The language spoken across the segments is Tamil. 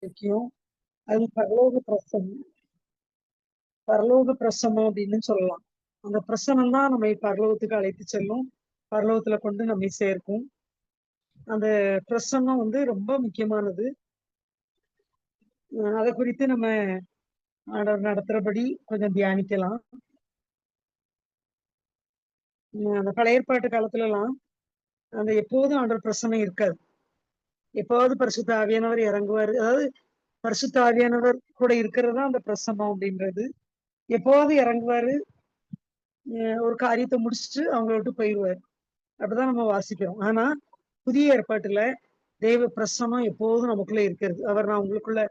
முக்கியம். அது பரலோக பிரசன்னம் அப்படின்னு சொல்லலாம். அந்த பிரசன்னம் தான் நம்மை பரலோகத்துக்கு அழைத்து செல்லும். பரலோகத்துல கொண்டு நம்மை சேர்க்கும். அந்த பிரசன்னம் ரொம்ப முக்கியமானது. அத குறித்து நம்ம ஆண்டவர் நடத்துறபடி கொஞ்சம் தியானிக்கலாம். அந்த பழைய ஏற்பாட்டு காலத்துலலாம் அந்த எப்போதும் ஆண்டவர் பிரசன்னம் இருக்காது. எப்போவாவது பரிசுத்த ஆவியானவர் இறங்குவாரு. அதாவது பரிசுத்த ஆவியானவர் கூட இருக்கிறது தான் அந்த பிரசன்னம் அப்படின்றது. எப்போவாவது இறங்குவாரு. ஒரு காரியத்த முடிச்சுட்டு அவங்கள விட்டு போயிருவாரு. அப்படிதான் நம்ம வாசிக்கிறோம். ஆனா புதிய ஏற்பாட்டுல தேவ பிரசன்னம் எப்போதும் நமக்குள்ள இருக்கிறது. அவர் நான் உங்களுக்குள்ள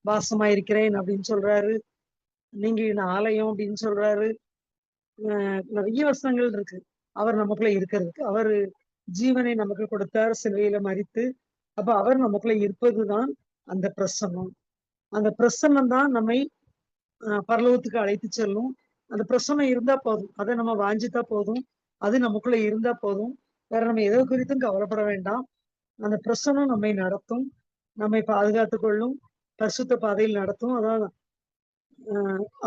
வாசமாயிருக்கிறேன் அப்படின்னு சொல்றாரு. நீங்க என் ஆலயம் அப்படின்னு சொல்றாரு. நிறைய வசனங்கள் இருக்கு. அவர் நமக்குள்ள இருக்கிறதுக்கு. அவரு ஜீவனை நமக்கு கொடுத்தார் சிலுவையில மரித்து. அப்ப அவர் நமக்குள்ள இருப்பதுதான் அந்த பிரசன்னம். அந்த பிரசன்னம் தான் நம்மை பரலோகத்துக்கு அழைத்து செல்லும். அந்த பிரசன்னம் இருந்தா போதும். அதை நம்ம வாஞ்சித்தா போதும். அது நமக்குள்ள இருந்தா போதும். வேற நம்ம எதை குறித்தும் கவலைப்பட வேண்டாம். அந்த பிரசன்னம் நம்மை நடத்தும். நம்மை பாதுகாத்துக் கொள்ளும். பரிசுத்த பாதையில் நடத்தும். அதான்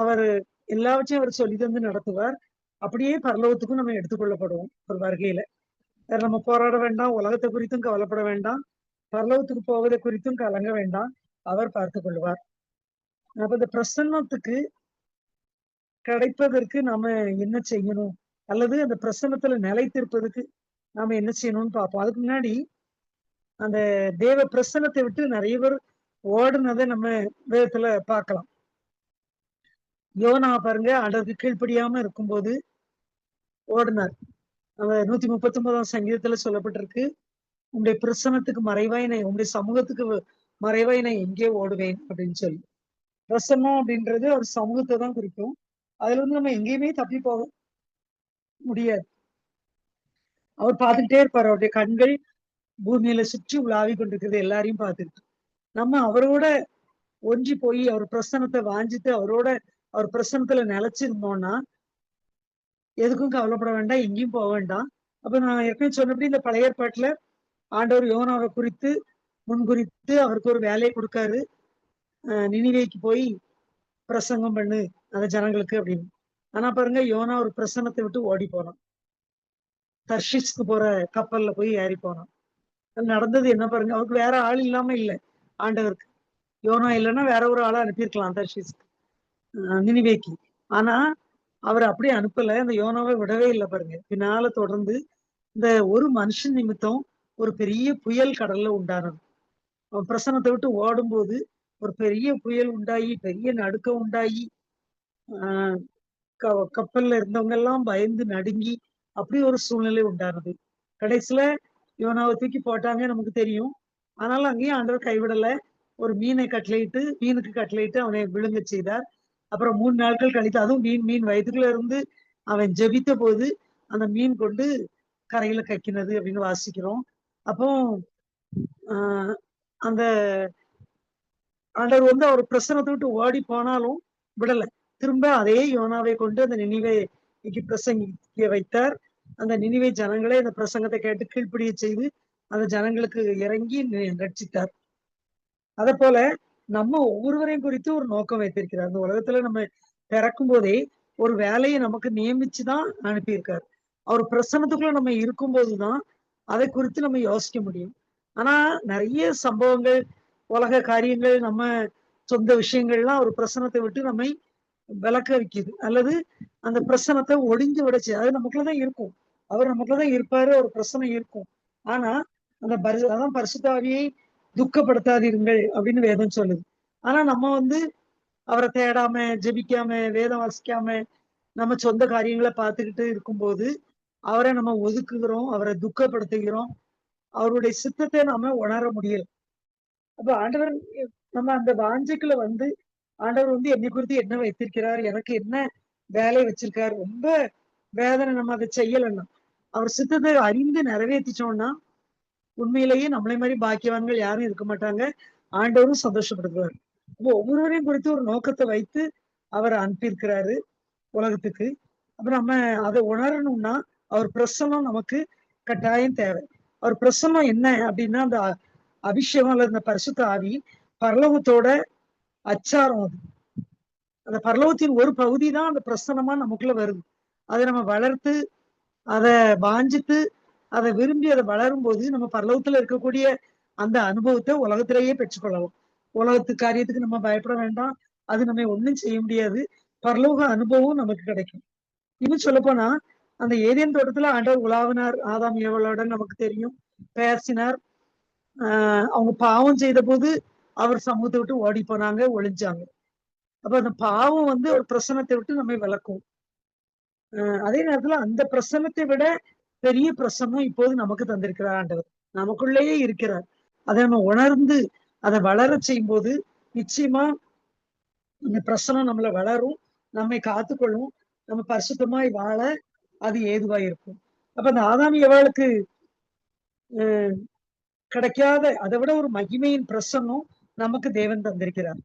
அவரு எல்லாவற்றையும் அவர் சொல்லி தந்து நடத்துவார். அப்படியே பரலோகத்துக்கும் நம்ம எடுத்துக்கொள்ளப்படுவோம் ஒரு வருகையில. வேற நம்ம போராட வேண்டாம். உலகத்தை குறித்தும் கவலைப்பட வேண்டாம். பரலோகத்துக்கு போவதை குறித்தும் கலங்க வேண்டாம். அவர் பார்த்துக் கொள்வார். அப்ப இந்த பிரசன்னத்துக்கு கிடைப்பதற்கு நாம என்ன செய்யணும்? அல்லது அந்த பிரசன்னத்துல நிலைத்திருப்பதற்கு நாம என்ன செய்யணும்னு பார்ப்போம். அதுக்கு முன்னாடி அந்த தேவ பிரசன்னத்தை விட்டு நிறைய பேர் ஓடுனதை நம்ம வேதத்துல பார்க்கலாம். யோனா பாருங்க, ஆண்டவருக்கு கீழ்ப்படியாம இருக்கும்போது ஓடினார். அந்த 139ஆம் சங்கீதத்துல சொல்லப்பட்டிருக்கு, உங்களுடைய பிரசன்னத்துக்கு மறைவாய் நான் உங்களுடைய சமூகத்துக்கு மறைவாய் நான் எங்கே ஓடுவேன் அப்படின்னு சொல்லி. பிரசன்னம் அப்படின்றது ஒரு சமூகத்தை தான் குறிக்கும். அதுல இருந்து நம்ம எங்கேயுமே தப்பி போக முடியாது. அவர் பார்த்துக்கிட்டே இருப்பார். அவருடைய கண்கள் பூமியில சுற்றி உலாவி கொண்டிருக்கிறது எல்லாரையும் பார்த்துக்கிட்டு. நம்ம அவரோட ஒன்றி போய் அவர் பிரசன்னத்தை வாஞ்சித்து அவரோட அவர் பிரசன்னத்துல நிலைச்சிருந்தோம்னா எதுக்கும் கவலைப்பட வேண்டாம், எங்கேயும் போக வேண்டாம். அப்ப நான் ஏற்கனவே சொன்னபடி இந்த பழைய ஏற்பாட்டுல ஆண்டவர் யோனாவை குறித்து முன்குறித்து அவருக்கு ஒரு வேலையை கொடுக்காரு. நினிவேக்கு போய் பிரசங்கம் பண்ணு அந்த ஜனங்களுக்கு அப்படின்னு. ஆனா பாருங்க, யோனா ஒரு பிரசன்னத்தை விட்டு ஓடி போனான். தர்ஷிஸ்க்கு போற கப்பல்ல போய் ஏறி போனான். நடந்தது என்ன பாருங்க, அவருக்கு வேற ஆள் இல்லாம இல்ல ஆண்டவருக்கு. யோனா இல்லைன்னா வேற ஒரு ஆளை அனுப்பியிருக்கலாம் தர்ஷிஸ்க்கு, நினிவேக்கு. ஆனா அவர் அப்படியே அனுப்பல. அந்த யோனாவை விடவே இல்லை பாருங்க. பின்னால தொடர்ந்து இந்த ஒரு மனுஷன் நிமித்தம் ஒரு பெரிய புயல் கடல்ல உண்டானது. அவன் பிரசனத்தை விட்டு ஓடும்போது ஒரு பெரிய புயல் உண்டாகி பெரிய நடுக்கம் உண்டாகி ஆஹ் கப்பல்ல இருந்தவங்க எல்லாம் பயந்து நடுங்கி அப்படி ஒரு சூழ்நிலை உண்டானது. கடைசியில யோனாவை தூக்கி போட்டாங்க நமக்கு தெரியும். ஆனாலும் அங்கேயும் ஆண்டவர் கைவிடல. ஒரு மீனுக்கு கட்டளையிட்டு அவனை விழுங்க செய்தார். அப்புறம் 3 நாட்கள் கழித்து அதுவும் மீன் வயிற்றுக்குள்ள இருந்து அவன் ஜெபித்த போது அந்த மீன் கொண்டு கரையில கக்கினது அப்படின்னு வாசிக்கிறோம். அப்போ ஆஹ் அந்த ஆண்டவர் அவர் பிரசனத்தை விட்டு ஓடி போனாலும் விடல. திரும்ப அதே யோனாவை கொண்டு அந்த நினிவேக்கு பிரசங்கிக்க வைத்தார். அந்த நினிவே ஜனங்களே அந்த பிரசங்கத்தை கேட்டு கீழ்ப்படிய செய்து அந்த ஜனங்களுக்கு இறங்கி ரட்சித்தார். அத போல நம்ம ஒவ்வொருவரையும் குறித்து ஒரு நோக்கம் வைத்திருக்கிறார். அந்த உலகத்துல நம்ம பிறக்கும் போதே ஒரு வேலையை நமக்கு நியமிச்சுதான் அனுப்பியிருக்காரு. அவர் பிரசன்னத்துக்குள்ள நம்ம இருக்கும்போதுதான் அதை குறித்து நம்ம யோசிக்க முடியும். ஆனா நிறைய சம்பவங்கள், உலக காரியங்கள், நம்ம சொந்த விஷயங்கள்லாம் ஒரு பிரசனத்தை விட்டு நம்மை விளக்க வைக்குது. அல்லது அந்த பிரசனத்தை ஒளிஞ்சு விடச்சு. அது நமக்குள்ளதான் இருக்கும். அவர் நமக்குள்ளதான் இருப்பாரு. ஒரு பிரசனம் இருக்கும். ஆனா அந்த அதான் பரிசுத்தாவியை துக்கப்படுத்தாதீர்கள் அப்படின்னு வேதம் சொல்லுது. ஆனா நம்ம அவரை தேடாம, ஜெபிக்காம, வேதம் வாசிக்காம, நம்ம சொந்த காரியங்களை பார்த்துக்கிட்டு இருக்கும்போது அவரை நம்ம ஒதுக்குகிறோம், அவரை துக்கப்படுத்துகிறோம், அவருடைய சித்தத்தை நாம உணர முடியல. அப்ப ஆண்டவர் நம்ம அந்த வாஞ்சைக்குள்ள ஆண்டவர் என்னை குறித்து என்ன வைத்திருக்கிறார், எனக்கு என்ன வேலை வச்சிருக்காரு, ரொம்ப வேதனை நம்ம அதை செய்யலைன்னா, அவர் சித்தத்தை அறிந்து நிறைவேற்றிச்சோம்னா உண்மையிலேயே நம்மளை மாதிரி பாக்கியவான்கள் யாரும் இருக்க மாட்டாங்க. ஆண்டவரும் சந்தோஷப்படுத்துவார். அப்போ ஒவ்வொருவரையும் குறித்து ஒரு நோக்கத்தை வைத்து அவர் அனுப்பியிருக்கிறாரு உலகத்துக்கு. அப்ப நம்ம அதை உணரணும்னா அவர் பிரசன்னம் நமக்கு கட்டாயம் தேவை. அவர் பிரசன்னம் என்ன அப்படின்னா அந்த அபிஷேகம் அல்லது இந்த பரிசுத்த ஆவி பரலோகத்தோட அச்சாரம் அது. அந்த பரலோகத்தின் ஒரு பகுதி தான் அந்த பிரசனமா நமக்குள்ள வருது. அதை நம்ம வளர்த்து அதை வாஞ்சித்து அதை விரும்பி அதை வளரும் போது நம்ம பரலோகத்துல இருக்கக்கூடிய அந்த அனுபவத்தை உலகத்திலேயே பெற்றுக்கொள்ளலாம். உலகத்து காரியத்துக்கு நம்ம பயப்பட வேண்டாம். அது நம்ம ஒண்ணும் செய்ய முடியாது. பரலோக அனுபவம் நமக்கு கிடைக்கும். இன்னும் சொல்ல போனா அந்த ஏதேன் தோட்டத்துல ஆண்டவர் உலாவினார் ஆதாம் ஏவலோட நமக்கு தெரியும். பேசினார். அவங்க பாவம் செய்த போது அவர் சமூகத்தை விட்டு ஓடி போனாங்க, ஒளிஞ்சாங்க. அப்ப அந்த பாவம் வந்து ஒரு பிரசனத்தை விட்டு நம்மை விளக்கும். அதே நேரத்துல அந்த பிரசனத்தை விட பெரிய பிரசன்னம் இப்போது நமக்கு தந்திருக்கிறார் ஆண்டவர். நமக்குள்ளேயே இருக்கிறார். அதை நம்ம உணர்ந்து அதை வளர செய்யும் போது நிச்சயமா இந்த பிரசனம் நம்மள வளரும், நம்மை காத்துக்கொள்ளும், நம்ம பரிசுத்தமாய் வாழ அது ஏதுவாய் இருக்கும். அப்ப அந்த ஆதாம் ஏவாளுக்கு கிடைக்காத அதை விட ஒரு மகிமையின் பிரசன்னம் நமக்கு தேவன் தந்திருக்கிறார்.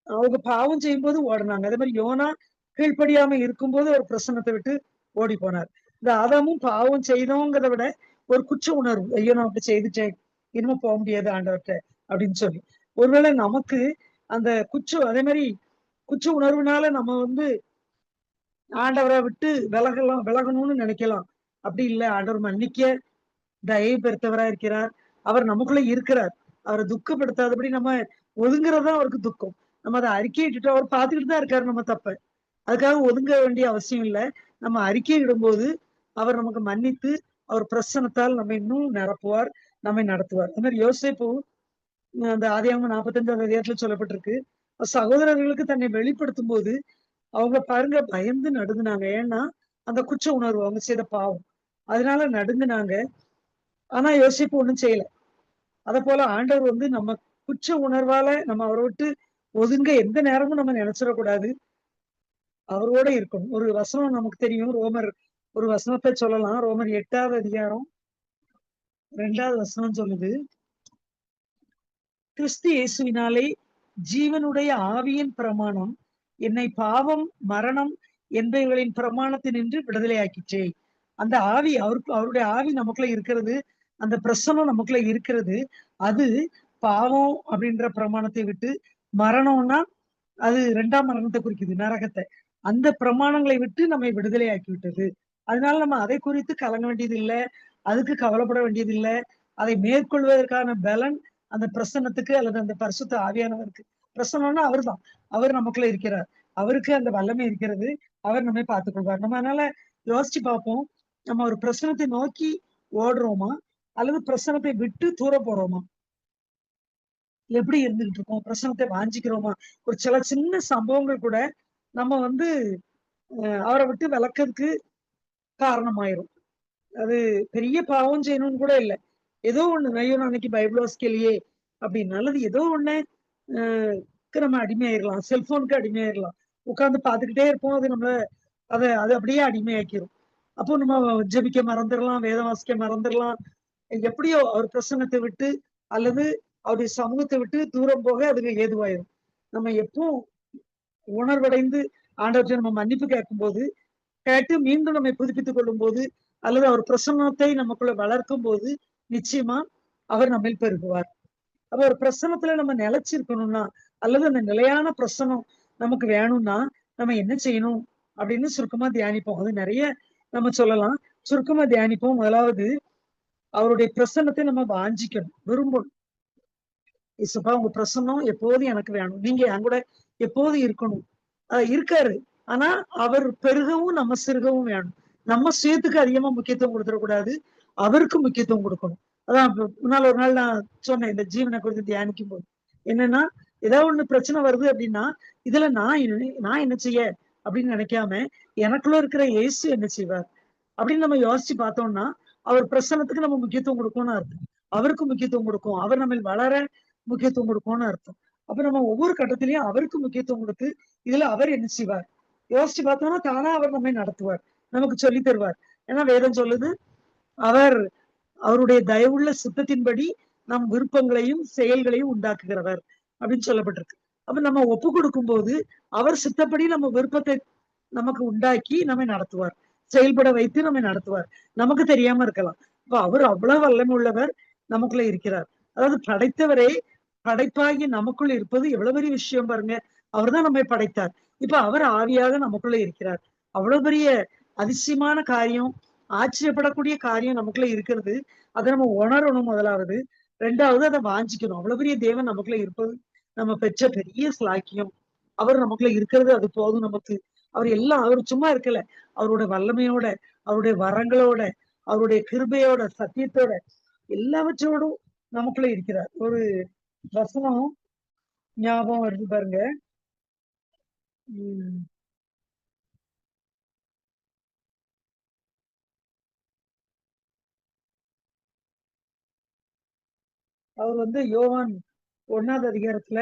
அவங்க பாவம் செய்யும் போது ஓடினாங்க. அதே மாதிரி யோனா கீழ்ப்படியாம இருக்கும்போது ஒரு பிரசன்னத்தை விட்டு ஓடி போனார். இந்த ஆதாமும் பாவம் செய்தோங்கிறத விட ஒரு குற்ற உணர்வு, ஐயோ நான் அப்படி செய்துட்டேன், இனிமே போக முடியாது ஆண்டவர்கிட்ட அப்படின்னு சொல்லி. ஒருவேளை நமக்கு அந்த அதே மாதிரி குற்ற உணர்வுனால நம்ம வந்து ஆண்டவரை விட்டு விலகணும்னு நினைக்கலாம். அப்படி இல்லை, ஆண்டவர் மன்னிக்க தயை பெருத்தவரா இருக்கிறார். அவர் நமக்குள்ள இருக்கிறார். அவரை துக்கப்படுத்தாதபடி நம்ம ஒதுங்குறதுதான் அவருக்கு துக்கம். நம்ம அதை அறிக்கையிட்டு அவர் பார்த்துக்கிட்டு தான் இருக்காரு நம்ம தப்ப. அதுக்காக ஒதுங்க வேண்டிய அவசியம் இல்லை. நம்ம அறிக்கை இடும்போது அவர் நமக்கு மன்னித்து அவர் பிரசனத்தால் நம்ம இன்னும் நிரப்புவார், நம்மை நடத்துவார். அந்த மாதிரி யோசேப்பு அந்த ஆதியாகமம் 45ஆம் அதிகாரத்துல சொல்லப்பட்டிருக்கு. சகோதரர்களுக்கு தன்னை வெளிப்படுத்தும் போது அவங்க பாருங்க பயந்து நடுங்குனாங்க. ஏன்னா அந்த குற்ற உணர்வு, அவங்க செய்த பாவம், அதனால நடுங்குனாங்க. ஆனா யோசிப்பு ஒண்ணும் செய்யல. அத போல ஆண்டவர் வந்து நம்ம குற்ற உணர்வால நம்ம அவரை விட்டு ஒதுங்க எந்த நேரமும் நம்ம நினைச்சிடக்கூடாது. அவரோட இருக்கணும். ஒரு வசனம் நமக்கு தெரியும். ரோமர் ஒரு வசனத்தை சொல்லலாம். ரோமர் 8ஆவது அதிகாரம் 2வது வசனம் சொல்லுது, கிறிஸ்து இயேசுவினாலே ஜீவனுடைய ஆவியின் பிரமாணம் என்னை பாவம் மரணம் என்பவைகளின் பிரமாணத்தினின்று விடுதலையாக்கிச்சே. அந்த ஆவி அவருடைய ஆவி நமக்குள்ள இருக்கிறது, அந்த பிரசனம் நமக்குள்ள இருக்கிறது. அது பாவம் அப்படின்ற பிரமாணத்தை விட்டு, மரணம்னா அது 2ஆம் மரணத்தை குறிக்குது, நரகத்தை. அந்த பிரமாணங்களை விட்டு நம்மை விடுதலையாக்கி விட்டது. அதனால நம்ம அதை குறித்து கலங்க வேண்டியது இல்லை, அதுக்கு கவலைப்பட வேண்டியது இல்லை. அதை மேற்கொள்வதற்கான பலன் அந்த பிரசன்னத்துக்கு அல்லது அந்த பரிசுத்த ஆவியானவருக்கு. பிரசன்னம்னா அவர் தான், அவர் நமக்குள்ள இருக்கிறார், அவருக்கு அந்த வல்லமை இருக்கிறது, அவர் நம்மை பார்த்துக் கொள்வார். நம்ம அதனால யோசிச்சு பார்ப்போம், நம்ம ஒரு பிரசனத்தை நோக்கி ஓடுறோமா அல்லது பிரசனத்தை விட்டு தூர போறோமா? எப்படி இருந்துகிட்டு இருக்கோம்? பிரசனத்தை வாஞ்சிக்கிறோமா? ஒரு சின்ன சம்பவங்கள் கூட நம்ம வந்து அவரை விட்டு விலக்கிறதுக்கு காரணமாயிரும். அது பெரிய பாவம் செய்யணும்னு கூட இல்லை, ஏதோ ஒண்ணு ஐயோ அன்னைக்கு பைபிள் வாசிக்கலையே அப்படின்னு, அல்லது ஏதோ ஒண்ணு நம்ம அடிமையாயிரலாம், செல்போனுக்கு அடிமையாயிரலாம். உட்கார்ந்து பார்த்துக்கிட்டே இருப்போம், அது நம்ம அது அப்படியே அடிமையாக்கிரும். அப்போ நம்ம ஜெபிக்க மறந்துடலாம், வேதம் வாசிக்க மறந்துடலாம். எப்படியோ அவர் பிரசன்னத்தை விட்டு அல்லது அவருடைய சமூகத்தை விட்டு தூரம் போக அதுக்கு ஏதுவாயிரும். நம்ம எப்போ உணர்வடைந்து ஆண்டவற்றை நம்ம மன்னிப்பு கேட்டு மீண்டும் நம்மை புதுப்பித்துக் கொள்ளும் போது அல்லது அவர் பிரசன்னத்தை நமக்குள்ள வளர்க்கும் போது நிச்சயமா அவர் நம்மில் பெருகுவார். அப்ப ஒரு பிரசன்னத்துல நம்ம நிலைச்சிருக்கணும்னா அல்லது அந்த நிலையான பிரசனம் நமக்கு வேணும்னா நம்ம என்ன செய்யணும் அப்படின்னு சுருக்கமா தியானிப்போம். அது நிறைய நம்ம சொல்லலாம், சுருக்கமா தியானிப்போம். முதலாவது, அவருடைய பிரசன்னத்தை நம்ம வாஞ்சிக்கணும், விரும்பணும். இசப்பா உங்க பிரசன்னம் எப்போதும் எனக்கு வேணும், நீங்க என் கூட எப்போதும் இருக்கணும். இருக்காரு, ஆனா அவர் பெருகவும் நம்ம சிறுகவும் வேணும். நம்ம சுயத்துக்கு அதிகமா முக்கியத்துவம் கொடுத்துடக்கூடாது, அவருக்கு முக்கியத்துவம் கொடுக்கணும். அதான் முன்னாள் ஒரு நாள் நான் சொன்னேன், இந்த ஜீவனை குறித்து தியானிக்கும் போது என்னன்னா, ஏதாவது ஒண்ணு பிரச்சனை வருது அப்படின்னா இதுல நான் என்ன செய்ய அப்படின்னு நினைக்காம எனக்குள்ள இருக்கிற இயேசு என்ன செய்வார் அப்படின்னு நம்ம யோசிச்சு பார்த்தோம்னா அவர் பிரசன்னத்துக்கு நம்ம முக்கியத்துவம் கொடுக்கணும்னு அர்த்தம். அவருக்கு முக்கியத்துவம் கொடுக்கும், அவர் நம்ம வளர முக்கியத்துவம் கொடுக்கும்னு அர்த்தம். அப்ப நம்ம ஒவ்வொரு கட்டத்திலயும் அவருக்கு முக்கியத்துவம் கொடுத்து இதுல அவர் என்ன செய்வார் யோசிச்சு பார்த்தோம்னா தானா அவர் நம்மை நடத்துவார், நமக்கு சொல்லி தருவார். ஏன்னா வேதம் சொல்லுது, அவருடைய தயவுள்ள சித்தத்தின்படி நம் விருப்பங்களையும் செயல்களையும் உண்டாக்குகிறவர் அப்படின்னு சொல்லப்பட்டிருக்கு. அப்ப நம்ம ஒப்பு கொடுக்கும் போது அவர் சித்தப்படி நம்ம விருப்பத்தை நமக்கு உண்டாக்கி நம்மை நடத்துவார், செயல்பட வைத்து நம்மை நடத்துவார். நமக்கு தெரியாம இருக்கலாம், இப்ப அவர் அவ்வளவு வல்லமை உள்ளவர் நமக்குள்ள இருக்கிறார். அதாவது படைத்தவரே படைப்பாகி நமக்குள்ள இருப்பது எவ்வளவு பெரிய விஷயம் பாருங்க. அவர்தான் நம்மை படைத்தார். இப்ப அவர் ஆவியாக நமக்குள்ள இருக்கிறார். அவ்வளவு பெரிய அதிசயமான காரியம், ஆச்சரியப்படக்கூடிய காரியம் நமக்குள்ள இருக்கிறது. அதை நம்ம உணரணும் முதலாவது. ரெண்டாவது அதை வாஞ்சிக்கணும். அவ்வளவு பெரிய தேவன் நமக்குள்ள இருப்பது நம்ம பெற்ற பெரிய ஸ்லாக்கியம். அவர் நமக்குள்ள இருக்கிறது அது போதும் நமக்கு. அவர் எல்லாம் அவர் சும்மா இருக்கல. அவரோட வல்லமையோட, அவருடைய வரங்களோட, அவருடைய கிருபையோட, சத்தியத்தோட எல்லாவற்றோடும் நமக்குள்ள இருக்கிறார். ஒரு வசனம் ஞாபகம் வருது பாருங்க. உம் அவர் யோவான் 1வது அதிகாரத்துல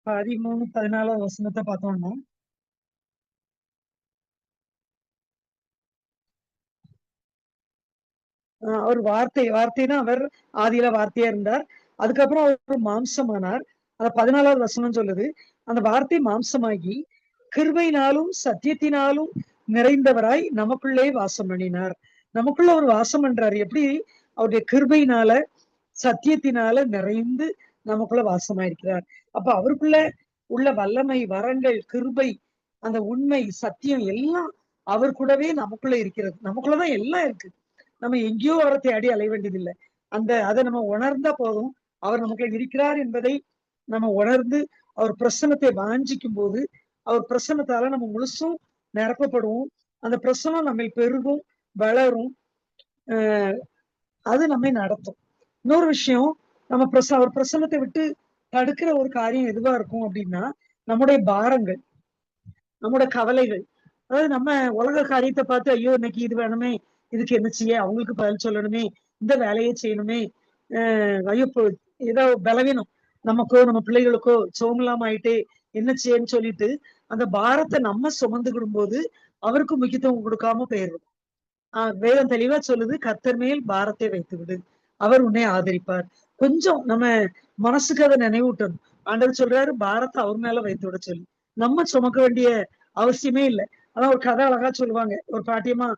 13, 14 வசனத்தை பார்த்தோம்னா, அவர் வார்த்தைனா அவர் ஆதியில வார்த்தையா இருந்தார். அதுக்கப்புறம் அவர் மாம்சமானார். அந்த 14வது வசனம் சொல்லுது, அந்த வார்த்தை மாம்சமாகி கிருபையினாலும் சத்தியத்தினாலும் நிறைந்தவராய் நமக்குள்ளே வாசம் பண்ணினார். நமக்குள்ள ஒரு வாசம் பண்றாரு. எப்படி? அவருடைய கிருபையினால சத்தியத்தினால நிறைந்து நமக்குள்ள வாசமாயிருக்கிறார். அப்ப அவருக்குள்ள உள்ள வல்லமை, வரங்கள், கிருபை, அந்த உண்மை, சத்தியம் எல்லாம் அவர் கூடவே நமக்குள்ள இருக்கிறது. நமக்குள்ளதான் எல்லாம் இருக்கு. நம்ம எங்கேயோ அவரை தேடி அலைய வேண்டியதில்லை. அதை நம்ம உணர்ந்தா போதும். அவர் நமக்குள்ள இருக்கிறார் என்பதை நம்ம உணர்ந்து அவர் பிரசன்னத்தை வாஞ்சிக்கும் போது அவர் பிரசன்னத்தால நம்ம முழுசும் நிரப்பப்படுவோம். அந்த பிரசனம் நம்ம பெருகும், வளரும். அஹ் அது நம்மை நடத்தும். இன்னொரு விஷயம், நம்ம அவர் பிரசன்னத்தை விட்டு தடுக்கிற ஒரு காரியம் எதுவா இருக்கும் அப்படின்னா, நம்முடைய பாரங்கள், நம்முடைய கவலைகள். அதாவது நம்ம உலக காரியத்தை பார்த்து ஐயோ இன்னைக்கு இது வேணுமே, இதுக்கு என்ன செய்ய, அவங்களுக்கு பதில் சொல்லணுமே, இந்த வேலையை செய்யணுமே, ஐயோ ஏதோ பலவீனம் நமக்கோ நம்ம பிள்ளைகளுக்கோ சோமலாம் ஆயிட்டே என்ன செய்யன்னு சொல்லிட்டு அந்த பாரத்தை நம்ம சுமந்துக்கிடும் போது அவருக்கு முக்கியத்துவம் கொடுக்காம போயிடும். வேதம் தெளிவா சொல்லுது, கர்த்தர் மேல் பாரத்தை வைத்து விடு, அவர் உன்னை ஆதரிப்பார். கொஞ்சம் நம்ம மனசுக்கு அதை நினைவூட்டணும். ஆண்டவர் சொல்றாரு பாரத்தை அவர் மேல வைத்து விட சொல்லி. நம்ம சுமக்க வேண்டிய அவசியமே இல்லை. அதான் ஒரு கதை அழகா சொல்லுவாங்க. ஒரு பாட்டியமா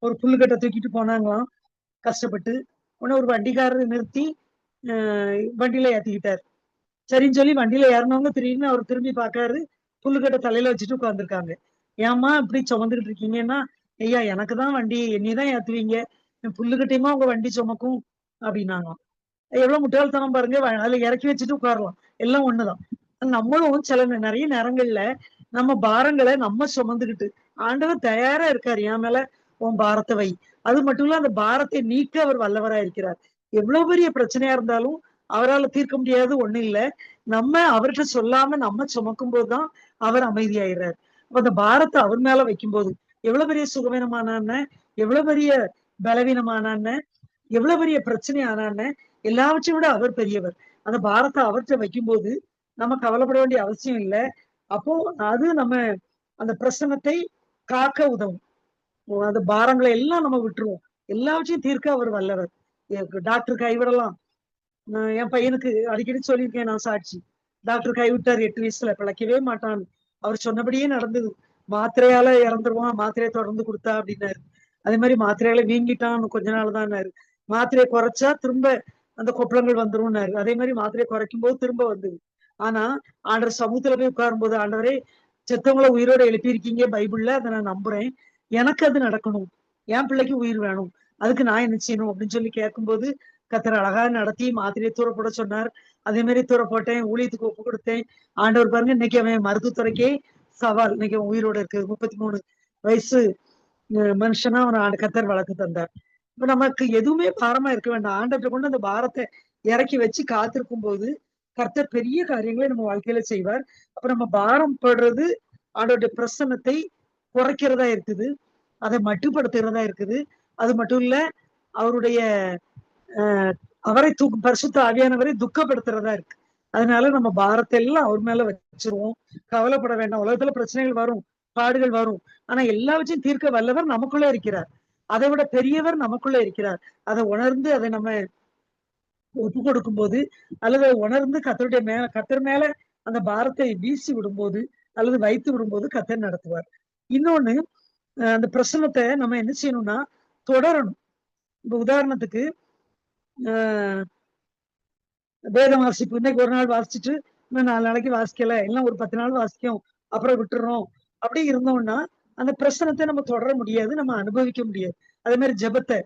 ஒரு புல்லுக்கட்டை தூக்கிட்டு போனாங்களாம் கஷ்டப்பட்டு. உடனே ஒரு வண்டிக்காரர் நிறுத்தி வண்டியில ஏத்திக்கிட்டாரு. சரின்னு சொல்லி வண்டியில ஏறினவங்க திடீர்னு அவர் திரும்பி பார்க்காரு, புல்லுக்கட்டை தலையில வச்சுட்டு உட்கார்ந்துருக்காங்க. ஏம்மா இப்படி சுமந்துகிட்டு இருக்கீங்கன்னா, ஐயா எனக்குதான் வண்டி, என்னையதான் ஏத்துவீங்க, புல்லுக்கட்டையுமா உங்க வண்டி சுமக்கும் அப்படின்னாங்க. எவ்வளவு முட்டாள்தனம் பாருங்க. அதுல இறக்கி வச்சுட்டு உட்காரலாம், எல்லாம் ஒண்ணுதான். நம்மளும் சில நிறைய நேரங்கள்ல நம்ம பாரங்களை நம்ம சுமந்துகிட்டு ஆண்டவர் தயாரா இருக்காரு. என் மேல உன் பாரத்தை வை. அது மட்டும் இல்ல, அந்த பாரத்தை நீக்க அவர் வல்லவரா இருக்கிறார். எவ்வளவு பெரிய பிரச்சனையா இருந்தாலும் அவரால் தீர்க்க முடியாது ஒண்ணு இல்ல. நம்ம அவர்கிட்ட சொல்லாம நம்ம சுமக்கும் போதுதான் அவர் அமைதியாயிடுறாரு. அப்ப அந்த பாரத்தை அவர் மேல வைக்கும்போது எவ்வளவு பெரிய சுகவீனமானான்னு, எவ்வளவு பெரிய பலவீனமானான்னு, எவ்வளவு பெரிய பிரச்சனை ஆனான்னு, எல்லாவற்றையும் விட அவர் பெரியவர். அந்த பாரத்தை அவர்கிட்ட வைக்கும்போது நம்ம கவலைப்பட வேண்டிய அவசியம் இல்லை. அப்போ அது நம்ம அந்த பிரசனத்தை காக்க உதவும். அந்த பாரங்களை எல்லாம் நம்ம விட்டுருவோம். எல்லாவற்றையும் தீர்க்க அவர் வல்லவர். டாக்டர் கைவிடலாம். நான் என் பையனுக்கு அடிக்கடி சொல்லியிருக்கேன், நான் சாட்சி. டாக்டர் கைவிட்டார் 8 வயசுல, பிழைக்கவே மாட்டான். அவர் சொன்னபடியே நடந்தது. மாத்திரையால இறந்துருவான், மாத்திரையை தொடர்ந்து கொடுத்தா அப்படின்னாரு. அதே மாதிரி மாத்திரையால வீங்கிட்டான், கொஞ்ச நாள் தான்னாரு. மாத்திரையை குறைச்சா திரும்ப அந்த கொப்பளங்கள் வந்துரும்னாரு. அதே மாதிரி மாத்திரையை குறைக்கும் போது திரும்ப வந்தது. ஆனா ஆண்டவர் சமூகத்துல போய் உட்காரும் போது, ஆண்டவரே செத்தவங்களை உயிரோட எழுப்பியிருக்கீங்க பைபிள்ல, அதை நான் நம்புறேன், எனக்கு அது நடக்கணும், என் பிள்ளைக்கு உயிர் வேணும், அதுக்கு நான் என்ன செய்யணும் அப்படின்னு சொல்லி கேட்கும்போது கத்தர் அழகா நடத்தி மாத்திரையை தூர போட சொன்னார். அதே மாதிரி தூர போட்டேன், ஊழியத்துக்கு ஒப்பு கொடுத்தேன். ஆண்டவர் பாருங்க இன்னைக்கு அவன் மருத்துவத்துறைக்கே சவால். இன்னைக்கு அவன் உயிரோட இருக்கு. 33 வயசு மனுஷனா அவன் கத்தர் வளர்த்து தந்தார். இப்ப நமக்கு எதுவுமே பாரமா இருக்க வேண்டாம். ஆண்டவர்கிட்ட கொண்டு அந்த பாரத்தை இறக்கி வச்சு காத்திருக்கும் போது கர்த்தர் பெரிய காரியங்களை நம்ம வாழ்க்கையில செய்வார். அப்ப நம்ம பாரம் படுறது ஆண்டோடைய பிரசன்னத்தை குறைக்கிறதா இருக்குது, அதை மட்டுப்படுத்துகிறதா இருக்குது. அது மட்டும் இல்ல, அவருடைய அவரை பரிசுத்த ஆவியானவரை துக்கப்படுத்துறதா இருக்கு. அதனால நம்ம பாரத்தை எல்லாம் அவர் மேல வச்சிருவோம். கவலைப்பட வேண்டாம். உலகத்துல பிரச்சனைகள் வரும், பாடுகள் வரும். ஆனா எல்லாவற்றையும் தீர்க்க வல்லவர் நமக்குள்ள இருக்கிறார். அதை விட பெரியவர் நமக்குள்ள இருக்கிறார். அதை உணர்ந்து அதை நம்ம ஒப்பு கொடுக்கும் போது, அல்லது உணர்ந்து கத்தர் மேல அந்த பாரத்தை வீசி விடும்போது அல்லது வைத்து விடும்போது கத்தர் நடத்துவார். இன்னொன்னு, அந்த பிரசனத்தை நம்ம என்ன செய்யணும்னா தொடரணும். இப்ப உதாரணத்துக்கு வேதம் வாசிப்பு இன்னைக்கு ஒரு நாள் வாசிச்சுட்டு இன்னும் 4 நாளைக்கு வாசிக்கல, எல்லாம் ஒரு 10 நாள் வாசிக்கும், அப்புறம் விட்டுறோம். அப்படி இருந்தோம்னா அந்த பிரசனத்தை நம்ம தொடர முடியாது, நம்ம அனுபவிக்க முடியாது. அதே மாதிரி ஜெபத்தை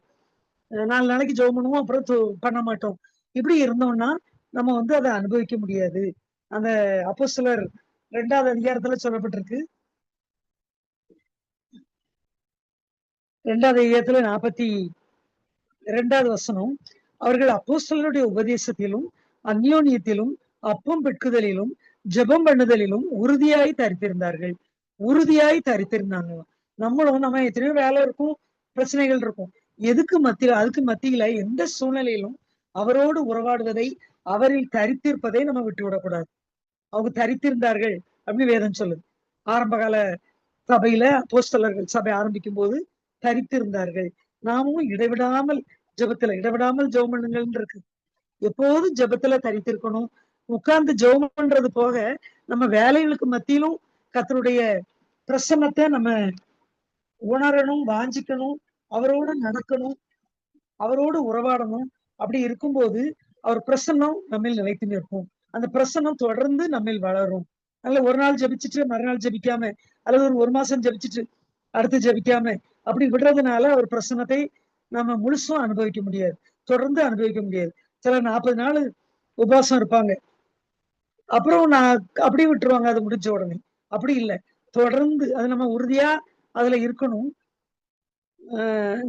4 நாளைக்கு ஜெபம் பண்ணுவோம், அப்புறம் பண்ண மாட்டோம். இப்படி இருந்தோம்னா நம்ம வந்து அதை அனுபவிக்க முடியாது. அந்த அப்போஸ்தலர் 2வது அதிகாரத்துல சொல்லப்பட்டிருக்கு. 2வது அதிகாரத்துல 42வது வசனம், அவர்கள் அப்போஸ்தலருடைய உபதேசத்திலும் அந்யோன்யத்திலும் அப்பம் பெட்குதலிலும் ஜெபம் பண்ணுதலிலும் உறுதியாய் தரித்திருந்தார்கள். உறுதியாய் தரித்திருந்தாங்க. நம்ம எத்தனையோ வேலை இருக்கும், பிரச்சனைகள் இருக்கும். அதுக்கு மத்தியில எந்த சூழ்நிலையிலும் அவரோடு உறவாடுவதை, அவரில் தரித்திருப்பதை நம்ம விட்டு விடக்கூடாது. அவங்க தரித்திருந்தார்கள் அப்படின்னு வேதம் சொல்லுது. ஆரம்பகால சபையில அப்போஸ்தலர்கள் சபை ஆரம்பிக்கும் போது தரித்திருந்தார்கள். நாமும் இடைவிடாமல் ஜெபம் பண்ணுங்கள் இருக்கு. எப்போதும் ஜெபத்துல தரித்திருக்கணும். உட்கார்ந்து ஜெபம் பண்றது போக நம்ம வேலைகளுக்கு மத்தியிலும் கர்த்தருடைய பிரசன்னத்தை நம்ம உணரணும், வாஞ்சிக்கணும், அவரோடு நடக்கணும், அவரோடு உறவாடணும். அப்படி இருக்கும்போது அவர் பிரசன்னம் நம்மில் நிலைத்து நிற்கும். அந்த பிரசன்னம் தொடர்ந்து நம்மில் வளரும். அதனால ஒரு நாள் ஜெபிச்சுட்டு மறுநாள் ஜெபிக்காம, அல்லது ஒரு மாசம் ஜெபிச்சுட்டு அடுத்து ஜெபிக்காம அப்படி விடுறதுனால அவர் பிரசன்னத்தை நம்ம முழுசும் அனுபவிக்க முடியாது, தொடர்ந்து அனுபவிக்க முடியாது. சில 40 நாள் உபவாசம் இருப்பாங்க, அப்புறம் நான் அப்படியே விட்டுருவாங்க அது முடிஞ்ச உடனே. அப்படி இல்லை, தொடர்ந்து அது நம்ம உறுதியா அதுல இருக்கணும்.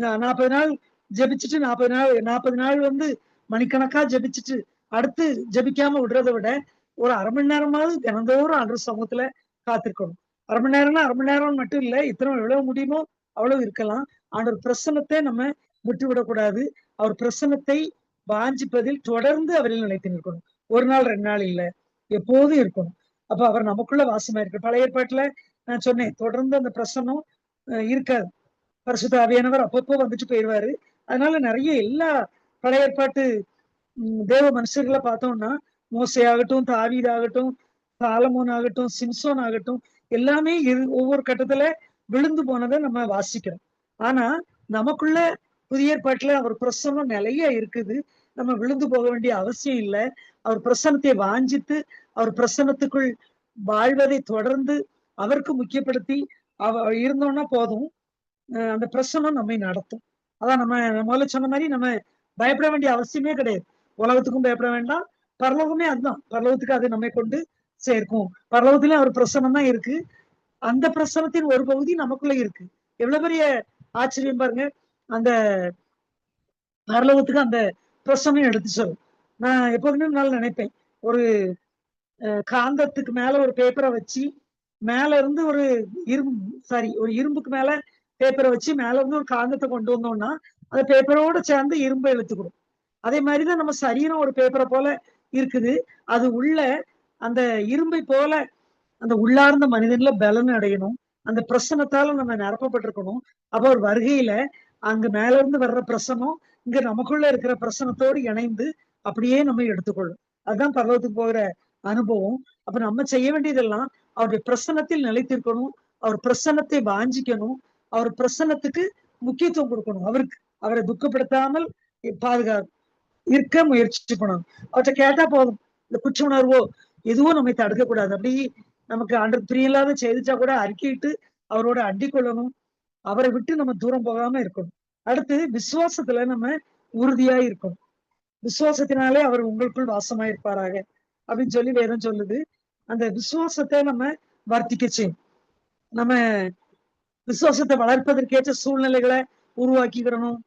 40 நாள் ஜெபிச்சுட்டு 40 நாள் வந்து மணிக்கணக்கா ஜெபிச்சுட்டு அடுத்து ஜெபிக்காம விடுறதை விட ஒரு அரை மணி நேரமாவது தினந்தோறும் ஆண்டவர் சமூகத்துல காத்திருக்கணும். அரை மணி நேரம்னா அரை மணி நேரம் மட்டும் இல்லை, இத்தனை எவ்வளவு முடியுமோ அவ்வளவு இருக்கலாம். ஆண்டவர் பிரசன்னத்தை நம்ம விட்டு விடக்கூடாது. அவர் பிரசன்னத்தை வாஞ்சிப்பதில் தொடர்ந்து அவரில் நிலைத்து நிற்கணும். ஒரு நாள் 2 நாள் இல்லை, எப்போதும் இருக்கணும். அப்ப அவர் நமக்குள்ள வாசமா இருக்கு. பழைய ஏற்பாட்டுல நான் சொன்னேன், தொடர்ந்து அந்த பிரசன்னம் இருக்காது. பரிசுத்த ஆவியானவர் அப்பப்போ வந்துட்டு போயிடுவாரு. அதனால நிறைய எல்லா பழைய ஏற்பாட்டு தேவ மனுஷர்களை பார்த்தோம்னா, மோசே ஆகட்டும், தாவீது ஆகட்டும், சாலமோன் ஆகட்டும், சிம்சோன் ஆகட்டும், எல்லாமே ஒவ்வொரு கட்டத்துல விழுந்து போனதை நம்ம வாசிக்கிறோம். ஆனா நமக்குள்ள புதிய ஏற்பாட்டுல அவர் பிரசன்னம் நிறைய இருக்குது. நம்ம விழுந்து போக வேண்டிய அவசியம் இல்லை. அவர் பிரசன்னத்தை வாஞ்சித்து அவர் பிரசன்னத்துக்குள் வாழ்வதை தொடர்ந்து அவருக்கு முக்கியப்படுத்தி இருந்தோம்னா போதும். அந்த பிரசனம் நம்மை நடத்தும். அதான் நம்ம முதல்ல சொன்ன மாதிரி நம்ம பயப்பட வேண்டிய அவசியமே கிடையாது. உலகத்துக்கும் பயப்பட வேண்டாம், பரலோகமே அதுதான். பரலோகத்துக்கு அது நம்மை கொண்டு சேர்க்கும். பரலோகத்திலயும் அவர் பிரசனம் தான் இருக்கு. அந்த பிரசனத்தின் ஒரு பகுதி நமக்குள்ள இருக்கு. எவ்வளவு பெரிய ஆச்சரியம் பாருங்க. அந்த பரலோகத்துக்கு அந்த பிரசனம் எடுத்து சொல்லும். நான் எப்போதுமே முன்னால நினைப்பேன், ஒரு காந்தத்துக்கு மேல ஒரு பேப்பரை வச்சு மேல இருந்து ஒரு இரும்புக்கு மேல பேப்பரை வச்சு மேல இருந்து ஒரு காந்தத்தை கொண்டு வந்தோம்னா அந்த பேப்பரோட சேர்ந்து இரும்பை இழுத்துக்கணும். அதே மாதிரிதான் நம்ம சரீரம் ஒரு பேப்பரை போல இருக்குது. அது உள்ள அந்த இரும்பை போல அந்த உள்ளார்ந்த மனிதன்ல பலன் அடையணும். அந்த பிரசனத்தால நம்ம நிரப்பப்பட்டிருக்கணும். அப்ப ஒரு வருகையில அங்க மேல இருந்து வர்ற பிரசனம் இங்க நமக்குள்ள இருக்கிற பிரசனத்தோடு இணைந்து அப்படியே நம்ம எடுத்துக்கொள்ளும். அதுதான் பரலோகத்துக்கு போகிற அனுபவம். அப்ப நம்ம செய்ய வேண்டியதெல்லாம் அவருடைய பிரசன்னத்தில் நிலைத்திருக்கணும், அவர் பிரசன்னத்தை வாஞ்சிக்கணும், அவர் பிரசன்னத்துக்கு முக்கியத்துவம் கொடுக்கணும், அவரை துக்கப்படுத்தாமல் பாதுகா இருக்க முயற்சி பண்ணணும். அவர்கிட்ட கேட்டா போதும். இந்த குற்ற உணர்வோ எதுவும் நம்மை தடுக்க கூடாது. அப்படி நமக்கு ஆண்டவர் பிரியமில்லாத செய்திச்சா கூட அறிக்கையிட்டு அவரோட அண்டிக் கொள்ளணும். அவரை விட்டு நம்ம தூரம் போகாம இருக்கணும். அடுத்து விசுவாசத்துல நம்ம உறுதியா இருக்கணும். விசுவாசத்தினாலே அவர் உங்களுக்குள் வாசமா இருப்பாராக அப்படின்னு சொல்லி வேதம் சொல்லுது. அந்த விசுவாசத்தை நம்ம வர்த்திக்க செய்யும். நம்ம விசுவாசத்தை வளர்ப்பதற்கேற்ற சூழ்நிலைகளை உருவாக்கிக்கிறணும்.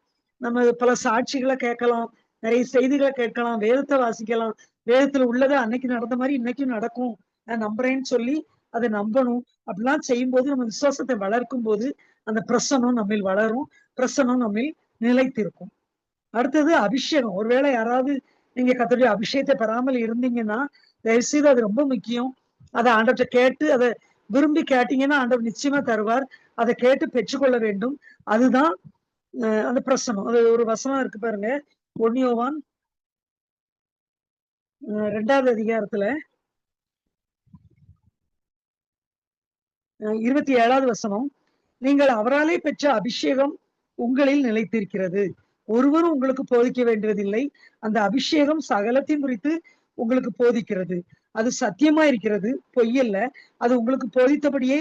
நம்ம பல சாட்சிகளை கேட்கலாம், நிறைய செய்திகளை கேட்கலாம், வேதத்தை வாசிக்கலாம். வேதத்துல உள்ளதை அன்னைக்கு நடந்த மாதிரி இன்னைக்கும் நடக்கும், நான் நம்புறேன்னு சொல்லி அதை நம்பணும். அப்படிலாம் செய்யும் போது நம்ம விசுவாசத்தை வளர்க்கும் போது அந்த பிரசனம் நம்மில் வளரும், பிரசனம் நம்மில் நிலைத்திருக்கும். அடுத்தது அபிஷேகம். ஒருவேளை யாராவது நீங்க கர்த்தருடைய அபிஷேகத்தை பெறாமல் இருந்தீங்கன்னா தயவுசெய்து அது ரொம்ப முக்கியம். அதை ஆண்டவர்கிட்ட கேட்டு அதை விரும்பி கேட்டீங்கன்னா ஆண்டவர் நிச்சயமா தருவார். அதை கேட்டு பெற்றுக்கொள்ள வேண்டும். அதுதான் அந்த பிரசனம். அது ஒரு வசனம் இருக்கு பாருங்க, 1 யோவான் 2வது அதிகாரத்துல 27வது வசனம், நீங்கள் அவராலே பெற்ற அபிஷேகம் உங்களில் நிலைத்திருக்கிறது, ஒருவரும் உங்களுக்கு போதிக்க வேண்டியதில்லை. அந்த அபிஷேகம் சகலத்தையும் குறித்து உங்களுக்கு போதிக்கிறது. அது சத்தியமா இருக்கிறது, பொய்யல்ல. அது உங்களுக்கு போதித்தபடியே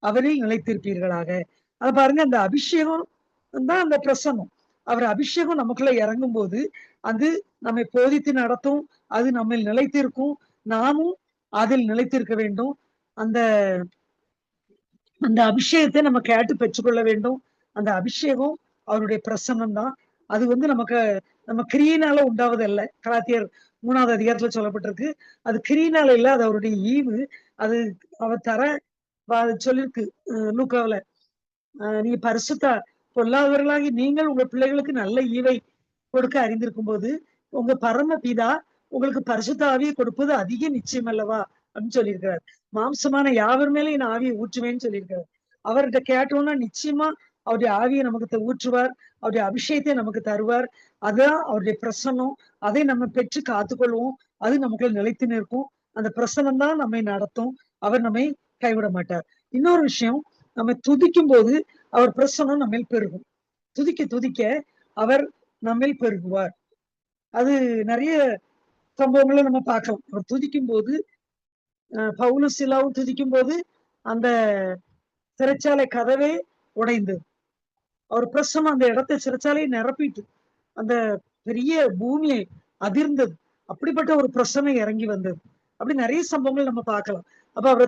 அவரில் நிலைத்திருப்பீர்களாக. அத பாருங்க, அந்த அபிஷேகம் தான் அந்த பிரசன்னம். அவர் அபிஷேகம் நமக்குள்ள இறங்கும்போது, அது நம்மை போதித்து நடத்தும். அது நம்மில் நிலைத்திருக்கும். நாமும் அதில் நிலைத்திருக்க வேண்டும். அந்த அந்த அபிஷேகத்தை நம்ம கேட்டு பெற்றுக்கொள்ள வேண்டும். அந்த அபிஷேகம் அவருடைய பிரசன்னம் தான். அது நமக்கு நம்ம கிரியினால உண்டாவதல்ல. கலாத்தியர் 3வது அதிகாரத்துல சொல்லப்பட்டிருக்கு. அது கிரியினால இல்ல. அது அவருடைய ஈவு. அது அவர் தர சொல்லிருக்கு லூக்காவுல. நீங்க பரிசுத்த பொல்லாதவர்களாகி நீங்கள் உங்க பிள்ளைகளுக்கு நல்ல ஈவை கொடுக்க அறிந்திருக்கும் போது, உங்க பரம பிதா உங்களுக்கு பரிசுத்த ஆவியை கொடுப்பது அதிக நிச்சயம் அல்லவா அப்படின்னு சொல்லியிருக்கிறார். மாம்சமான யாவர் மேலே என் ஆவியை ஊற்றுவேன்னு சொல்லியிருக்கிறார். அவர்கிட்ட கேட்டோம்னா நிச்சயமா அவருடைய ஆவியை நமக்கு ஊற்றுவார். அவருடைய அபிஷேகத்தை நமக்கு தருவார். அதான் அவருடைய பிரசன்னம். அதை நம்ம பெற்று காத்துக்கொள்வோம். அது நமக்கு நிலைத்து நிற்கும். அந்த பிரசன்னம் தான் நம்மை நடத்தும். அவர் நம்மை கைவிட மாட்டார். இன்னொரு விஷயம், நம்ம துதிக்கும் போது அவர் பிரசன்னம் நம்மில் பெருகும். துதிக்க துதிக்க அவர் நம்மில் பெருகுவார். அது நிறைய சம்பவங்களை நம்ம பார்க்கலாம். அவர் துதிக்கும் போது பவுலும் சிலாவும் துதிக்கும் போது அந்த சிறைச்சாலை கதவே உடைந்தது. அவர் பிரசனம் அந்த இடத்தை சிறைச்சாலையை நிரப்பிட்டு அந்த பெரிய பூமியை அதிர்ந்தது. அப்படிப்பட்ட ஒரு பிரசனம் இறங்கி வந்தது. அப்படி நிறைய சம்பவங்கள் நம்ம பார்க்கலாம். அப்ப அவரை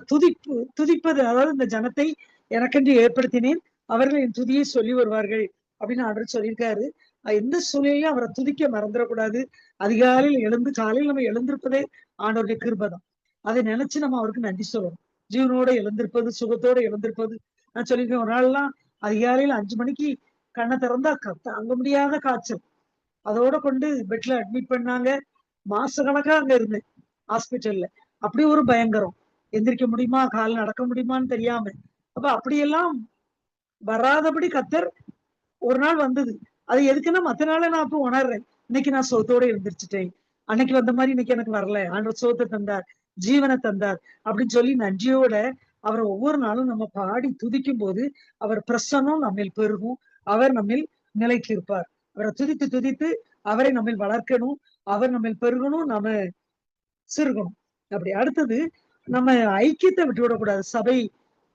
துதிப்பது, அதாவது இந்த ஜனத்தை எனக்கென்று ஏற்படுத்தினேன், அவர்கள் என் துதியை சொல்லி வருவார்கள் அப்படின்னு ஆண்டவர் சொல்லியிருக்காரு. எந்த சூழ்நிலையும் அவரை துதிக்க மறந்துடக்கூடாது. அதிகாலையில் எழுந்து, காலையில் நம்ம எழுந்திருப்பதே ஆண்டவருடைய கிருபை. அதை நினைச்சு நம்ம அவருக்கு நன்றி சொல்லணும். ஜீவனோட எழுந்திருப்பது, சுகத்தோட எழுந்திருப்பது. நான் சொல்லியிருக்கேன், ஒரு நாள்லாம் அதிகாலையில் 5 மணிக்கு கண்ணை திறந்தா தாங்க முடியாத காய்ச்சல். அதோட கொண்டு பெட்ல அட்மிட் பண்ணாங்க. மாசக்கணக்கா அங்க இருந்தேன் ஹாஸ்பிட்டல்ல. அப்படி ஒரு பயங்கரம். எந்திரிக்க முடியுமா, கால் நடக்க முடியுமான்னு தெரியாம. அப்ப அப்படியெல்லாம் வராதபடி கத்தர் ஒரு நாள் வந்தது. அது எதுக்குன்னா, மத்த நாள நான் அப்ப உணர்றேன், இன்னைக்கு நான் சோத்தோட எழுந்திரிச்சிட்டேன். அன்னைக்கு வந்த மாதிரி இன்னைக்கு எனக்கு வரல. ஆண்டவர் சோத்தை தந்தார், ஜீவனை தந்தார் அப்படின்னு சொல்லி நன்றியோட அவரை ஒவ்வொரு நாளும் நம்ம பாடி துதிக்கும் போது அவர் பிரசன்னம் நம்மில் பெருகும். அவர் நம்மில் நிலைத்து இருப்பார். அவரை துதித்து துதித்து அவரை நம்மில் வளர்க்கணும். அவர் நம்மில் பெருகணும், நம்ம சிறுகணும். அப்படி அடுத்தது, நம்ம ஐக்கியத்தை விட்டு விடக்கூடாது. சபை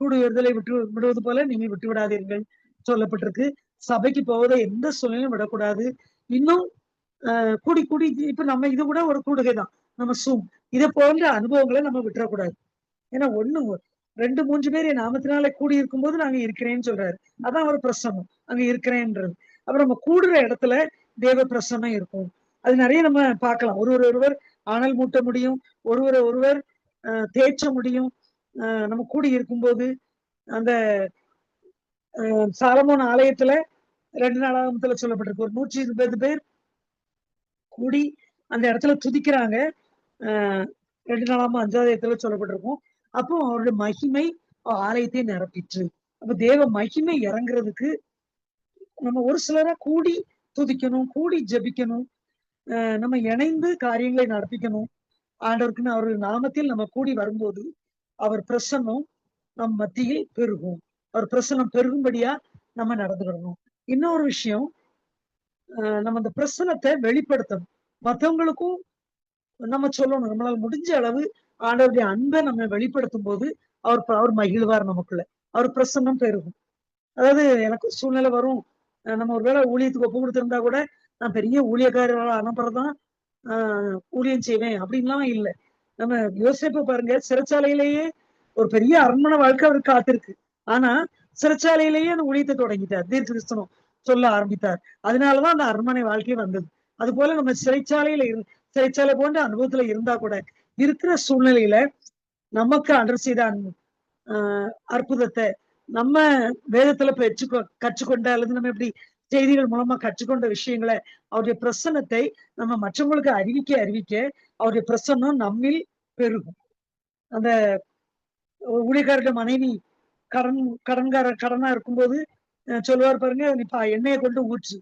கூடுதலை விடுவது போல நீங்கள் விட்டு விடாதீர்கள் சொல்லப்பட்டிருக்கு. சபைக்கு போவதை எந்த சூழ்நிலையும் விடக்கூடாது. இன்னும் கூடி கூடி இப்ப நம்ம இது கூட ஒரு கூடுகை தான். நம்ம சூம் இதை போன்ற அனுபவங்களை நம்ம விட்டுறக்கூடாது. ஏன்னா 2-3 பேர் என் நாமத்தினால கூடி இருக்கும் போது நாங்க இருக்கிறேன்னு சொல்றாரு. அதான் அவர் பிரசன்னம், அங்க இருக்கிறேன்றது. அப்புறம் நம்ம கூடுற இடத்துல தேவ பிரசன்னம் இருக்கும். அது நிறைய நம்ம பார்க்கலாம். ஒருவர் ஆணல் மூட்ட முடியும், ஒருவர் தேய்ச்ச முடியும். நம்ம கூடி இருக்கும்போது அந்த சாலமோன் ஆலயத்துல 2 நாளாகமத்துல சொல்லப்பட்டிருக்கு, ஒரு 120 பேர் கூடி அந்த இடத்துல துதிக்கிறாங்க. 2 நாளாகமம் 5வது சொல்லப்பட்டிருக்கும். அப்போ அவருடைய மகிமை ஆலயத்தை நிரப்பிற்று. அப்ப தேவ மகிமை இறங்குறதுக்கு நம்ம ஒரு சிலரா கூடி துதிக்கணும், கூடி ஜெபிக்கணும், நம்ம இணைந்து காரியங்களை நடப்பிக்கணும். ஆண்டவருக்குன்னு அவர் நாமத்தில் நம்ம கூடி வரும்போது அவர் பிரசன்னம் நம் மத்தியில் பெருகும். அவர் பிரசன்னம் பெருகும்படியா நம்ம நடந்துக்கிடணும். இன்னொரு விஷயம், நம்ம அந்த பிரசனத்தை வெளிப்படுத்தணும். மற்றவங்களுக்கும் நம்ம சொல்லணும். நம்மளால முடிஞ்ச அளவு ஆண்டவருடைய அன்பை நம்ம வெளிப்படுத்தும் போது அவர் மகிழ்வார் நமக்குள்ள. அவர் பிரசன்னம் பெருகும். அதாவது எனக்கு சூழ்நிலை வரும், நம்ம ஒருவேளை ஊழியத்துக்கு ஒப்பு கொடுத்திருந்தா கூட நான் பெரிய ஊழியக்காரர்களா அனுப்புறதான் ஊழியம் செய்வேன் அப்படின்லாம் இல்லை. நம்ம யோசிப்ப பாருங்க, சிறைச்சாலையிலேயே ஒரு பெரிய அரண்மனை வாழ்க்கை அவருக்கு காத்திருக்கு. ஆனா சிறைச்சாலையிலேயே அந்த ஊழியத்தை தொடங்கிட்டார், தீர்க்கதரிசனம் சொல்ல ஆரம்பித்தார். அதனாலதான் அந்த அரண்மனை வாழ்க்கை வந்தது. அது போல நம்ம சிறைச்சாலை போன்ற அனுபவத்துல இருந்தா கூட இருக்கிற சூழ்நிலையில நமக்கு ஆண்டவர் செய்த அற்புதத்தை நம்ம வேதத்துல கற்றுக்கொண்ட அல்லது நம்ம எப்படி செய்திகள் மூலமா கற்றுக்கொண்ட விஷயங்களை, அவருடைய பிரசன்னத்தை நம்ம மற்றவங்களுக்கு அறிவிக்க அவருடைய பிரசன்னம் நம்மில் பெருகும். அந்த ஊழியக்காரருடைய மனைவி கடனா இருக்கும்போது சொல்லுவார் பாருங்க, நீ எண்ணெயை கொண்டு ஊற்று,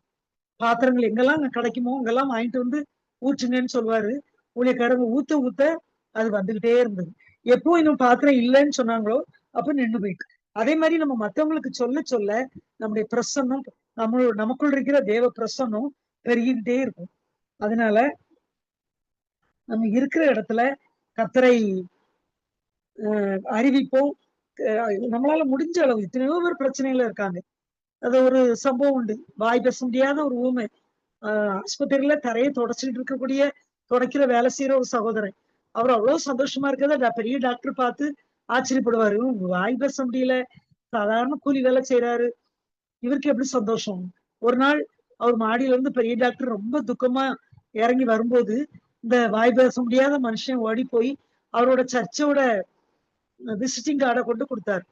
பாத்திரங்கள் எங்கெல்லாம் கிடைக்குமோ அங்கெல்லாம் வாங்கிட்டு வந்து ஊற்றுங்கன்னு சொல்லுவாரு. ஊழியக்காரங்க ஊத்த அது வந்துகிட்டே இருந்தது. எப்போ இன்னும் பாத்திரம் இல்லைன்னு சொன்னாங்களோ அப்ப நின்று போயிட்டு. அதே மாதிரி நம்ம மத்தவங்களுக்கு சொல்ல நம்முடைய பிரசன்னம் நமக்குள் இருக்கிற தேவ பிரசன்னம் பெருகிக்கிட்டே இருக்கும். அதனால நம்ம இருக்கிற இடத்துல கர்த்தரை அறிவிப்போம். நம்மளால முடிஞ்ச அளவு எத்தனையோ பேர் பிரச்சனையில இருக்காங்க. அது ஒரு சம்பவம் உண்டு. வாய் பேச முடியாத ஒரு ஊமை. ஆஸ்பத்திரியில தரைய தொடச்சுக்கிட்டு இருக்கக்கூடிய துடைக்கிற வேலை செய்யற ஒரு சகோதரன். அவர் அவ்வளவு சந்தோஷமா இருக்கிறத பெரிய டாக்டர் பார்த்து ஆச்சரியப்படுவாரு. வாய் பேச முடியல. சாதாரண கூலி வேலை செய்யறாரு. இவருக்கு எப்படி சந்தோஷம்? ஒரு நாள் அவர் மாடியில இருந்து பெரிய டாக்டர் ரொம்ப துக்கமா இறங்கி வரும்போது, இந்த வாய் பேச முடியாத மனுஷன் ஓடி போய் அவரோட சர்ச்சோட விசிட்டிங் கார்டை கொண்டு கொடுத்தாரு.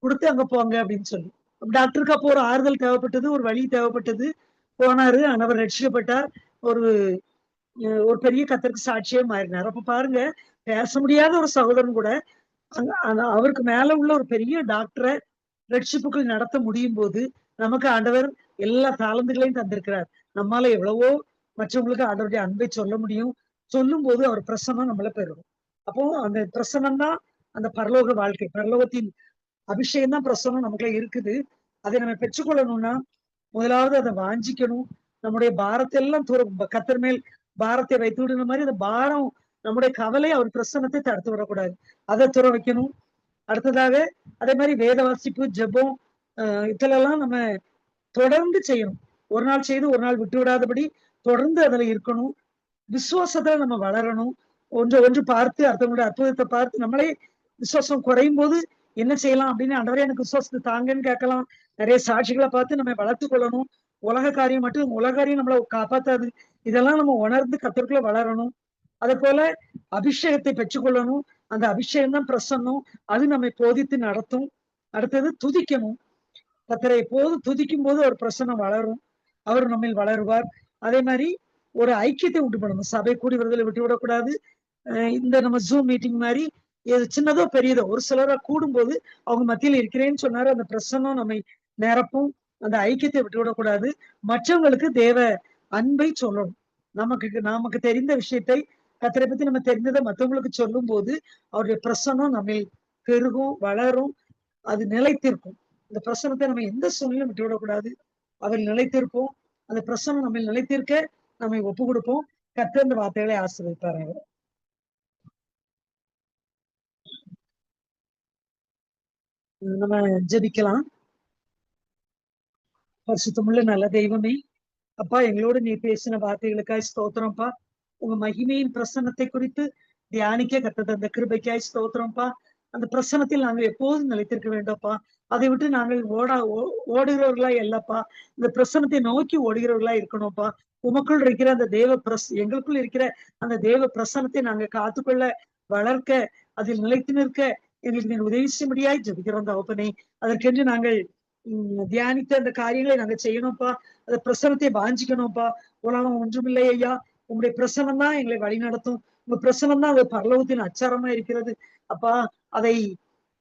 குடுத்து அங்க போங்க அப்படின்னு சொல்லி. டாக்டருக்கு அப்போ ஒரு ஆறுதல் தேவைப்பட்டது, ஒரு வழி தேவைப்பட்டது. போனாரு. அவர் ரட்சிக்கப்பட்டார். ஒரு ஒரு பெரிய கர்த்தருக்கு சாட்சியா மாறினார். அப்ப பாருங்க, பேச முடியாத ஒரு சகோதரன் கூட அவருக்கு மேல உள்ள ஒரு பெரிய டாக்டர ரட்சிப்புக்குள் நடத்த முடியும் போது, நமக்கு ஆண்டவர் எல்லா தாளந்துகளையும் தந்திருக்கிறார். நம்மால எவ்வளவோ மற்றவங்களுக்கு ஆண்டவருடைய அன்பை சொல்ல முடியும். சொல்லும்போது அவர் பிரசன்னம் நம்மள பெறும். அப்போ அந்த பிரசன்னம் தான் அந்த பரலோக வாழ்க்கை. பரலோகத்தின் அபிஷேகம் தான் பிரசன்னம் நமக்குள்ள இருக்குது. அதை நம்ம பெற்றுக்கொள்ளணும்னா, முதலாவது அதை வாஞ்சிக்கணும். நம்முடைய பாரத்தை எல்லாம் கர்த்தர் மேல் பாரத்தை வைத்து விடுன மாதிரி அந்த பாரம் நம்முடைய கவலை அவர் பிரசன்னத்தை தடுத்து விடக்கூடாது. அதை துற வைக்கணும். அடுத்ததாக அதே மாதிரி வேத வாசிப்பு, ஜெபம் இதெல்லாம் நம்ம தொடர்ந்து செய்யணும். ஒரு நாள் செய்து ஒரு நாள் விட்டு விடாதபடி தொடர்ந்து அதுல இருக்கணும். விசுவாசத்துல நம்ம வளரணும். ஒன்று பார்த்து அடுத்தவங்களுடைய அற்புதத்தை பார்த்து நம்மளே விசுவாசம் குறையும் போது என்ன செய்யலாம் அப்படின்னு ஆண்டவரே எனக்கு விசுவாசத்தை தாங்கன்னு கேட்கலாம். நிறைய சாட்சிகளை பார்த்து நம்ம வளர்த்து கொள்ளணும். உலக காரியம் மட்டும் உலக காரியம் நம்மளை காப்பாத்தாது. இதெல்லாம் நம்ம உணர்ந்து கர்த்தருக்குள்ள வளரணும். அதே போல அபிஷேகத்தை பெற்றுக்கொள்ளணும். அந்த அபிஷேகம் தான் பிரசன்னம். அது நம்மை போதித்து நடத்தும். அடுத்தது துதிக்கணும். கர்த்தரை எப்போதும் துதிக்கும் போது அவர் பிரசன்னம் வளரும். அவர் நம்மில் வளருவார். அதே மாதிரி ஒரு ஐக்கியத்தை உண்டு பண்ணணும். சபை கூடி வருதலை விட்டு விடக்கூடாது. இந்த நம்ம ஜூம் மீட்டிங் மாதிரி எது சின்னதோ பெரியதோ ஒரு சிலரா கூடும்போது அவங்க மத்தியில இருக்கிறேன்னு சொன்னாரு. அந்த பிரசன்னம் நம்மை நிரப்பும். அந்த ஐக்கியத்தை விட்டு விடக்கூடாது. மற்றவங்களுக்கு தேவ அன்பை சொல்லணும். நமக்கு தெரிந்த விஷயத்தை கர்த்தரை பத்தி நம்ம தெரிந்ததை மற்றவங்களுக்கு சொல்லும் போது அவருடைய பிரசன்னம் நம்மை பெருகும், வளரும், அது நிலைத்திருக்கும். இந்த பிரசனத்தை நம்ம எந்த சூழ்நிலையும் விட்டு விடக்கூடாது. அவர் நிலைத்திருப்போம். அந்த பிரசனம் நம்ம நிலைத்திருக்க நம்மை ஒப்பு கொடுப்போம். கர்த்தர் இந்த வார்த்தைகளை ஆசீர்வதிப்பாரு. நம்ம ஜெபிக்கலாம். பரிசுத்தமுள்ள நல்ல தெய்வமே, அப்பா எங்களோடு நீ பேசின வார்த்தைகளுக்காய் ஸ்தோத்திரம்ப்பா. உங்க மகிமையின் பிரசன்னத்தை குறித்து தியானிக்க கர்த்தர் அந்த கிருபைக்காய் ஸ்தோத்திரம்ப்பா. அந்த பிரசனத்தில் நாங்கள் எப்போதும் நிலைத்திருக்க வேண்டும்ப்பா. அதை விட்டு நாங்கள் ஓடுகிறவர்களா இல்லப்பா. இந்த பிரசனத்தை நோக்கி ஓடுகிறவர்களா இருக்கணும்ப்பா. உமக்குள் இருக்கிற அந்த எங்களுக்குள் இருக்கிற அந்த தேவ பிரசனத்தை நாங்க காத்துக்கொள்ள, வளர்க்க, அதில் நிலைத்து நிற்க எங்களுக்கு நீங்க உதவி செய்யும்படியாய் ஜெபிக்கிறோம் தகப்பனே. அதற்கென்று நாங்கள் தியானித்த அந்த காரியங்களை நாங்க செய்யணும்ப்பா. அந்த பிரசனத்தை வாஞ்சிக்கணும்ப்பா. உலகம் ஒன்றுமில்லை ஐயா. உங்களுடைய பிரசனம் தான் எங்களை வழி நடத்தும். உங்க பிரசனம் தான் அது பரலோகத்தின் அச்சாரமா இருக்கிறது. அப்பா அதை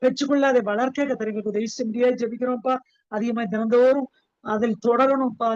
பெற்றுக்கொள்ள, அதை வளர்க்க கர்த்தர் எங்களுக்கு உதவி செய்ய முடியாது ஜெபிக்கிறோம்ப்பா. அதிகமா தினந்தோறும் அதில் தொடரணும்ப்பா.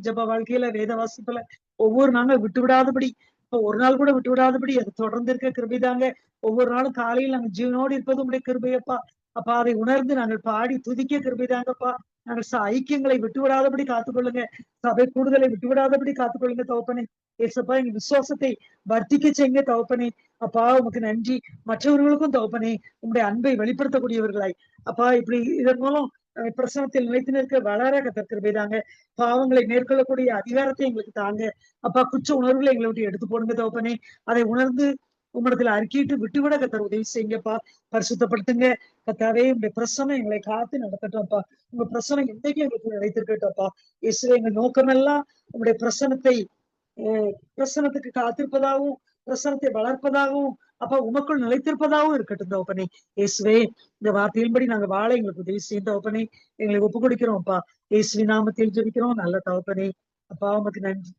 ஜெப வாழ்க்கையில வேத வாசிப்புல ஒவ்வொரு நாளும் விட்டு விடாதபடி, இப்போ ஒரு நாள் கூட விட்டு விடாதபடி அது தொடர்ந்து இருக்க கிருபைதாங்க. ஒவ்வொரு நாளும் காலையில் நாங்கள் ஜீவனோடு இருப்பது உங்களுடைய கிருபையப்பா. அப்பா அதை உணர்ந்து நாங்கள் பாடி துதிக்க கிருபைதாங்கப்பா. நாங்கள் ஐக்கியங்களை விட்டு விடாதபடி காத்துக்கொள்ளுங்க. சபை கூடுதலை விட்டு விடாதபடி காத்துக்கொள்ளுங்க தகப்பனே. ஏசப்பா எங்க விசுவாசத்தை வர்த்திக்க செய்யுங்க தகப்பனே. அப்பா உமக்கு நன்றி. மற்றவர்களுக்கும் தகப்பனே உங்களுடைய அன்பை வெளிப்படுத்தக்கூடியவர்களாய் அப்பா இப்படி இதன் மூலம் பிரசனத்தில் நிலைத்து நிற்க வளர கர்த்தர் கிருபைதாங்க. பாவங்களை மேற்கொள்ளக்கூடிய அதிகாரத்தை எங்களுக்கு தாங்க. அப்பா குற்ற உணர்வுகளை எங்களை விட்டு எடுத்து போடுங்க தகப்பனே. அதை உணர்ந்து உம்மிடத்துல அறிக்கையிட்டு விட்டுவிட கர்த்தர் உதவி செய்யுங்கப்பா. பரிசுத்தப்படுத்துங்க கர்த்தாவே. உங்களுடைய பிரசனம் எங்களை காத்து நடக்கட்டும்ப்பா. உங்க பிரசனம் எந்தைக்கும் எங்களுக்கு நிலைத்திருக்கட்டும்ப்பா. இயேசுவே எங்க நோக்கமெல்லாம் உங்களுடைய பிரசனத்துக்கு காத்திருப்பதாகவும், பிரசனத்தை வளர்ப்பதாகவும், அப்ப உமக்குள் நிலைத்திருப்பதாகவும் இருக்கட்டும் தகப்பனே. இயேசுவே இந்த வார்த்தையின்படி நாங்க வாழ எங்களுக்கு உதவி செய்யும் தகப்பனே. எங்களை ஒப்பு கொடுக்கிறோம்ப்பா. இயேசுவின் நாமத்தில் ஜெபிக்கிறோம் நல்ல தகப்பனே. அப்பா உமக்கு நன்றி.